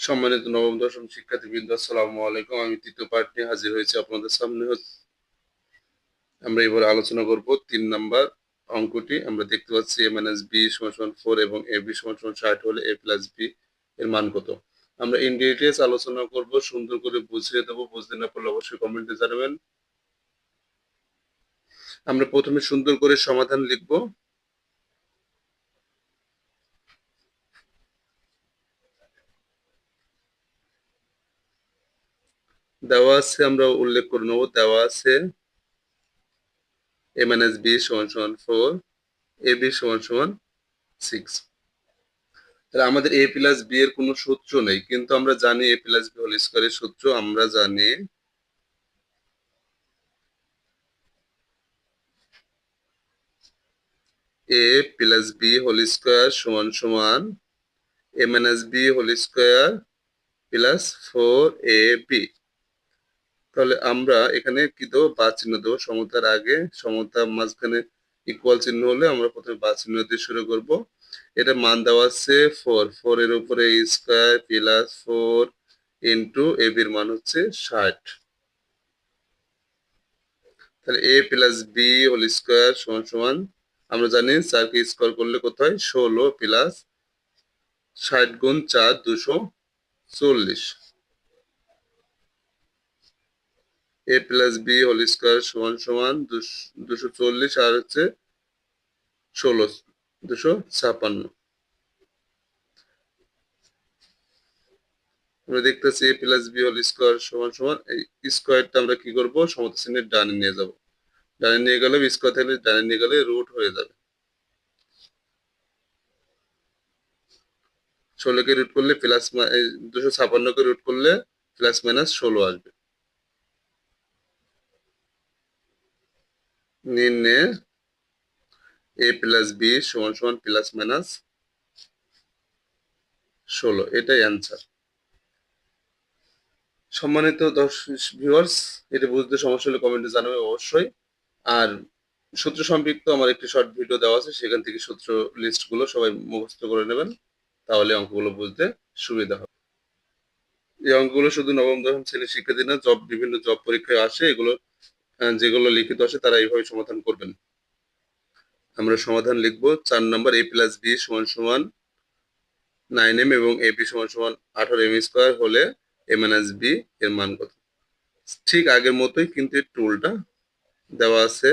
সম্মানিত নবম দশম শিক্ষার্থীবৃন্দ, আসসালামু আলাইকুম। আমি তৃতীয় পার্ট নিয়ে হাজির হয়েছি আপনাদের সামনে। আমরা এবার আলোচনা করব 3 নাম্বার অঙ্কটি। আমরা দেখতে পাচ্ছি a - b = 4 এবং ab = 60 হলে a + b এর মান কত। আমরা ইন ডিটেইলস আলোচনা করব, সুন্দর করে বুঝিয়ে দেবো। বুঝতে না পারলে অবশ্যই কমেন্টে জানাবেন। আমরা প্রথমে সুন্দর করে সমাধান লিখব। দেওয়া আছে, আমরা উল্লেখ করে নেব। দেওয়া আছে a - b = 4, ab = 6। তাহলে আমাদের a প্লাস বি এর কোনো সূত্র নেই, কিন্তু আমরা জানি a প্লাস বি হোল স্কয়ারের সূত্র। আমরা জানি a plus b whole square সমান সমান a minus b whole square plus 4ab। তাহলে আমরা এখানে কি দেবো? বা চিহ্ন দেবো সমতার আগে। সমতার মাঝখানে ইকুয়াল চিহ্ন হলে আমরা প্রথমে বা চিহ্ন দিয়ে শুরু করব। এটা মান দেওয়া আছে 4, 4 এর উপরে স্কয়ার প্লাস 4 ইন্টু a বির মান হচ্ছে 60। তাহলে a plus b whole square সমান সমান, আমরা জানি 4 কে স্কয়ার করলে কত হয়? 16 প্লাস 60 গুণ 4 240। a plus b whole square সমান সমান 240 আর হচ্ছে 16 256। আমরা দেখতেছি a plus b whole square সমান সমান, এই স্কয়ারটা আমরা কি করব? সমতা চিহ্নের ডানে নিয়ে যাব। ডানে নিয়ে গেলে স্কয়ার থাকলে ডানে নিয়ে গেলে রুট হয়ে যাবে। 16 কে রুট করলে প্লাস 256 কে রুট করলে প্লাস মাইনাস 16 আসবে। নিম্নে a প্লাস বি সমান সমান প্লাস মাইনাস 16, এটাই অ্যান্সার। সম্মানিত ভিউয়ার্স, এটা বুঝতে সমস্যা হলে কমেন্টে জানাবে অবশ্যই। আর সূত্র সম্পৃক্ত আমার একটি শর্ট ভিডিও দেওয়া আছে, সেখান থেকে সূত্র লিস্ট গুলো সবাই মুখস্থ করে নেবেন, তাহলে অঙ্কগুলো বুঝতে সুবিধা হবে। এই অঙ্কগুলো শুধু নবম দশম শ্রেণীর শিক্ষার্থী না, বিভিন্ন জব পরীক্ষায় আসে এগুলো। যেগুলো লিখিত আসে তারা এইভাবে সমাধান করবেন। আমরা সমাধান লিখবো 4 নম্বর। a প্লাস বি সমান সমান 9m এবং ab সমান সমান 18m² হলে a মাইনাস বি এর মান কত। ঠিক আগের মতোই, কিন্তু একটু উল্টা। দেওয়া আছে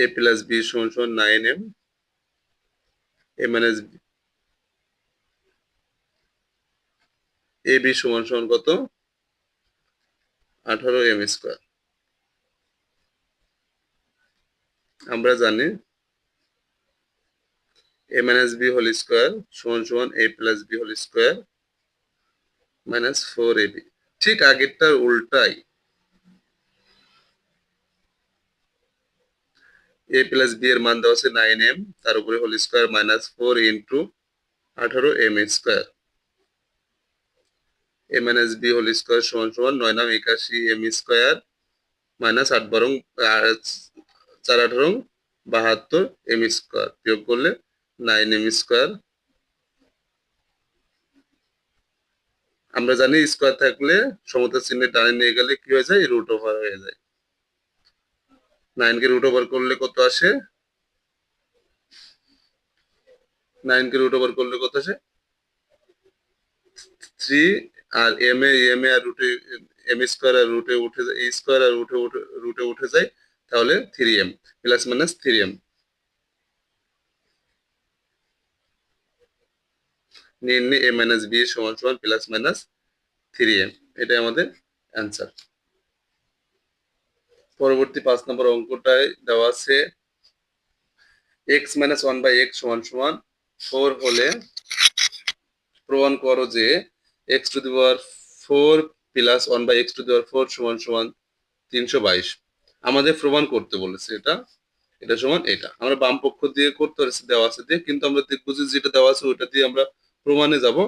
a প্লাস বি সমান সমান 9m, a মাইনাস ab সমান সমান কত? 18m²। আমরা জানি a minus b whole square সমান সমান a plus b whole square minus 4ab। ঠিক আগেরটার উল্টাই। a প্লাস বি এর মান দেওয়া আছে 9m, তার উপরে whole square minus 4 into 18m²। a minus b whole square সমান সমান 9 9 81m² মাইনাস 8 12 4 18 72m², বিয়োগ করলে 9m²। আমরা জানি স্কয়ার থাকলে সমতার চিহ্নের ডানে নিয়ে গেলে কি হয়ে যায়? রুট ওভার হয়ে যায়। 9 কে রুট ওভার করলে কত আসে? 9 কে রুট ওভার করলে কত আসে? 3। আর এম এ আর রুটে m² আর রুটে উঠে যায়, a² আর রুটে উঠে যায়, তাহলে 3m প্লাস মাইনাস 3m। নিম্নে a মাইনাস বি সমান সমান প্লাস মাইনাস 3m, এটাই আমাদের অ্যান্সার। পরবর্তী 5 নম্বর অঙ্কটায় দেওয়া আছে x - 1/x সমান সমান 4 হলে প্রমাণ করো যে x⁴ প্লাস 1/x⁴ সমান সমান 322। আমাদের প্রমাণ করতে বলেছে এটা। এটা সমান এটা আমরা বাম পক্ষ দিয়ে করতে পারছি দেওয়া আছে দিয়ে, কিন্তু আমরা দেখবো যে যেটা দেওয়া আছে ওইটা দিয়ে আমরা প্রমাণে যাব।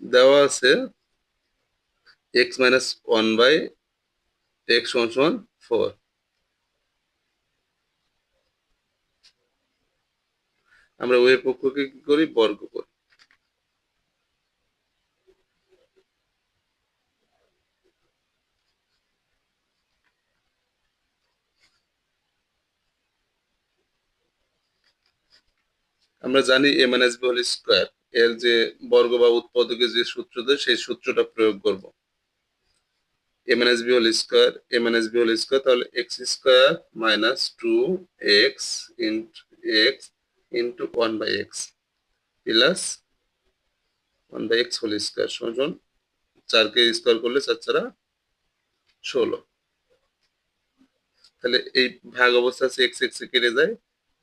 দেওয়া আছে x - 1/x সমান সমান 4। আমরা উভয় পক্ষকে কি করি, বর্গ করি। আমরা জানি a minus b whole square, এর যে বর্গ বা উৎপাদকের যে সূত্র দেয় সেই সূত্রটা প্রয়োগ করব। a minus b whole square, a minus b whole square, তাহলে x square minus 2x into 1/x plus 1/x whole square সমান 4কে স্কোয়ার করলে 4 4 16। তাহলে এই ভাগ অবস্থা আছে, এক্স এক্স কেটে যায়,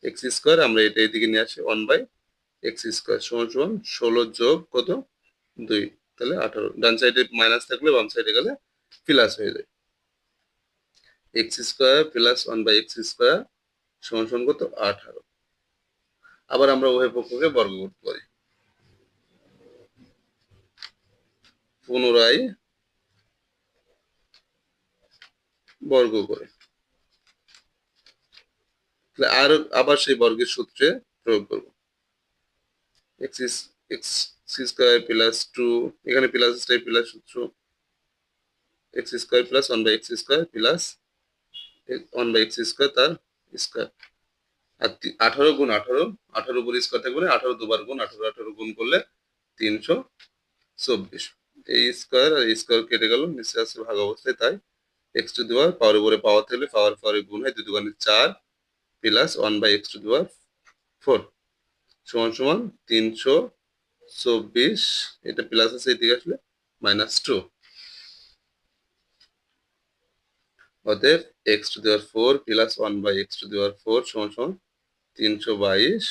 এক্স স্কোয়ার আমরা এটা এদিকে নিয়ে আসি 1/x স্কোয়ার সমান 16 যোগ কত, 2, তাহলে 18। ডান সাইডে মাইনাস থাকলে বাম সাইডে গেলে প্লাস হয়ে যায়। X square plus 1/x square সমান কত, 18। আবার আমরা উভয় পক্ষকে বর্গ করতে পারি, পুনরায় বর্গ করে, তাহলে আর আবার সেই বর্গের সূত্রে প্রয়োগ করব। এক্স এক্স স্কোয়ার প্লাস 2, এখানে প্লাস টাই প্লাস সূত্র, x square plus 1/x square plus 1/x square তার স্কোয়ার। আর 18 গুণ 18, 18 উপর স্কোয়ার থাকবে না, 18 দুবার গুণ, 18 18 গুণ করলে 324। এই স্কোয়ার আর এই স্কোয়ার কেটে গেল, নিচে আছে ভাগ অবস্থায়, তাই এক্স টু দি পাওয়ার, পাওয়ার উপরে পাওয়ার থাকলে পাওয়ার পাওয়ারে গুণ হয়, 2 দুগুণে 4 plus 1/x to the power 4 সমান 324। এটা প্লাস আছে এদিকে আসলে -2। অতএব x to the power 4 plus 1/x to the power 4 সমান 322।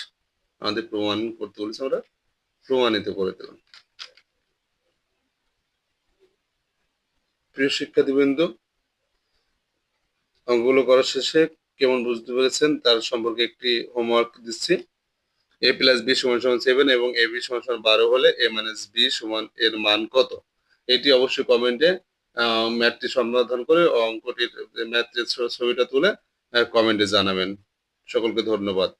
আমাদের প্রমাণ করতে বলেছে, আমরা প্রমাণিত করে দিলাম। প্রিয় শিক্ষার্থীবৃন্দ, অঙ্কগুলো করার শেষে কেমন বুঝতে পেরেছেন তার সম্পর্কে একটি হোমওয়ার্ক দিচ্ছি। a প্লাস বি সমান 7 এবং a b সমান 12 হলে a মাইনাস b সমান এর মান কত? এটি অবশ্যই কমেন্টে ম্যাথটি সমাধান করে অঙ্কটির ম্যাথের ছবিটা তুলে কমেন্টে জানাবেন। সকলকে ধন্যবাদ।